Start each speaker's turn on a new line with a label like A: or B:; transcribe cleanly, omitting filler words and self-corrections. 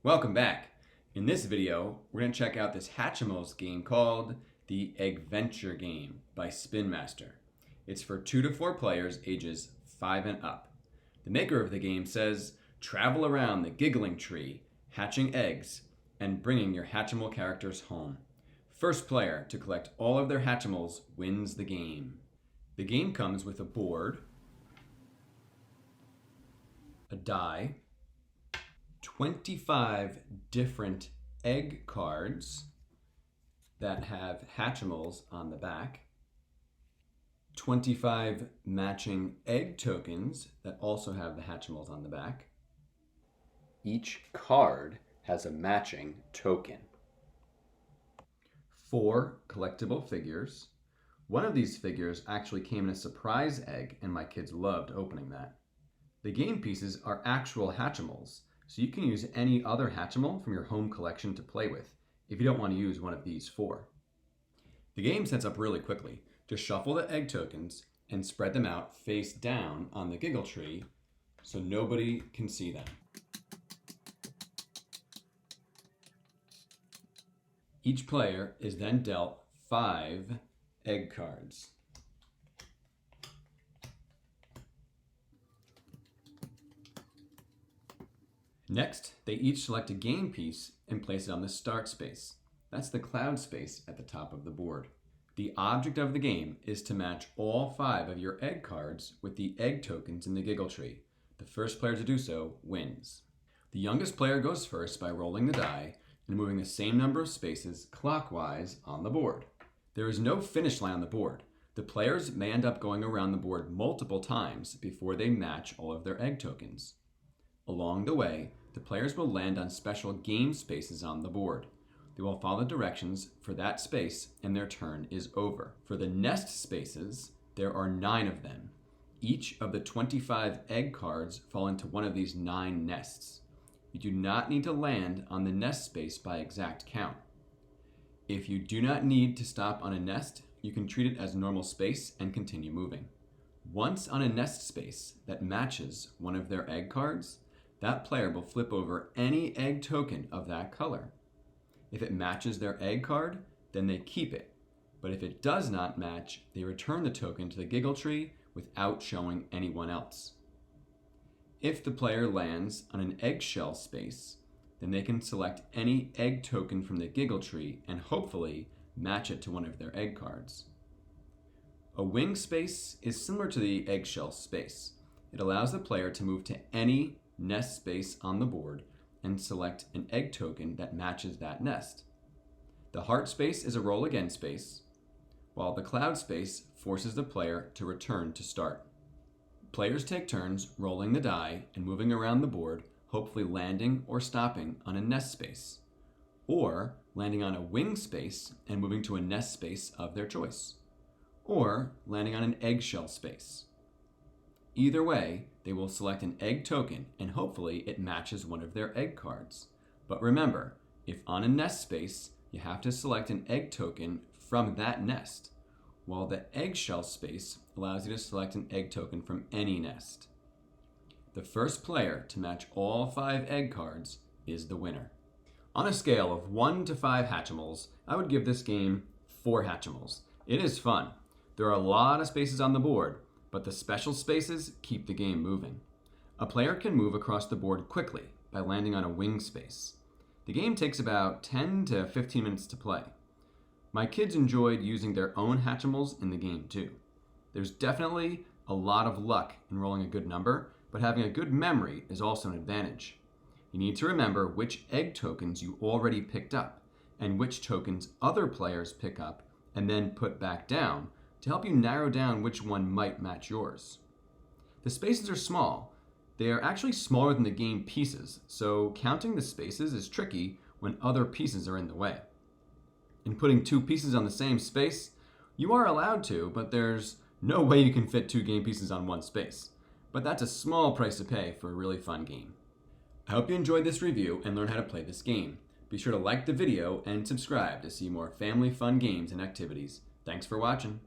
A: Welcome back. In this video, we're going to check out this Hatchimals game called the EGGventure Game by Spin Master. It's for 2 to 4 players ages 5 and up. The maker of the game says, travel around the giggling tree, hatching eggs, and bringing your Hatchimal characters home. First player to collect all of their Hatchimals wins the game. The game comes with a board, a die, 25 different egg cards that have Hatchimals on the back, 25 matching egg tokens that also have the Hatchimals on the back. Each card has a matching token. 4 collectible figures. One of these figures actually came in a surprise egg, and my kids loved opening that. The game pieces are actual Hatchimals, so you can use any other Hatchimal from your home collection to play with if you don't want to use one of these 4. The game sets up really quickly. Just shuffle the egg tokens and spread them out face down on the giggle tree so nobody can see them. Each player is then dealt 5 egg cards. Next, they each select a game piece and place it on the start space. That's the cloud space at the top of the board. The object of the game is to match all 5 of your egg cards with the egg tokens in the giggle tree. The first player to do so wins. The youngest player goes first by rolling the die and moving the same number of spaces clockwise on the board. There is no finish line on the board. The players may end up going around the board multiple times before they match all of their egg tokens. Along the way, the players will land on special game spaces on the board. They will follow directions for that space and their turn is over. For the nest spaces, there are 9 of them. Each of the 25 egg cards fall into one of these 9 nests. You do not need to land on the nest space by exact count. If you do not need to stop on a nest, you can treat it as normal space and continue moving. Once on a nest space that matches one of their egg cards, that player will flip over any egg token of that color. If it matches their egg card, then they keep it. But if it does not match, they return the token to the giggle tree without showing anyone else. If the player lands on an eggshell space, then they can select any egg token from the giggle tree and hopefully match it to one of their egg cards. A wing space is similar to the eggshell space. It allows the player to move to any nest space on the board and select an egg token that matches that nest. The heart space is a roll again space, while the cloud space forces the player to return to start. Players take turns rolling the die and moving around the board, hopefully landing or stopping on a nest space, or landing on a wing space and moving to a nest space of their choice, or landing on an eggshell space. Either way, they will select an egg token and hopefully it matches one of their egg cards. But remember, if on a nest space, you have to select an egg token from that nest, while the eggshell space allows you to select an egg token from any nest. The first player to match all 5 egg cards is the winner. On a scale of 1 to 5 Hatchimals, I would give this game 4 Hatchimals. It is fun. There are a lot of spaces on the board, but the special spaces keep the game moving. A player can move across the board quickly by landing on a wing space. The game takes about 10 to 15 minutes to play. My kids enjoyed using their own Hatchimals in the game too. There's definitely a lot of luck in rolling a good number, but having a good memory is also an advantage. You need to remember which egg tokens you already picked up and which tokens other players pick up and then put back down to help you narrow down which one might match yours. The spaces are small. They are actually smaller than the game pieces, so counting the spaces is tricky when other pieces are in the way. In putting 2 pieces on the same space, you are allowed to, but there's no way you can fit 2 game pieces on one space. But that's a small price to pay for a really fun game. I hope you enjoyed this review and learned how to play this game. Be sure to like the video and subscribe to see more family fun games and activities. Thanks for watching.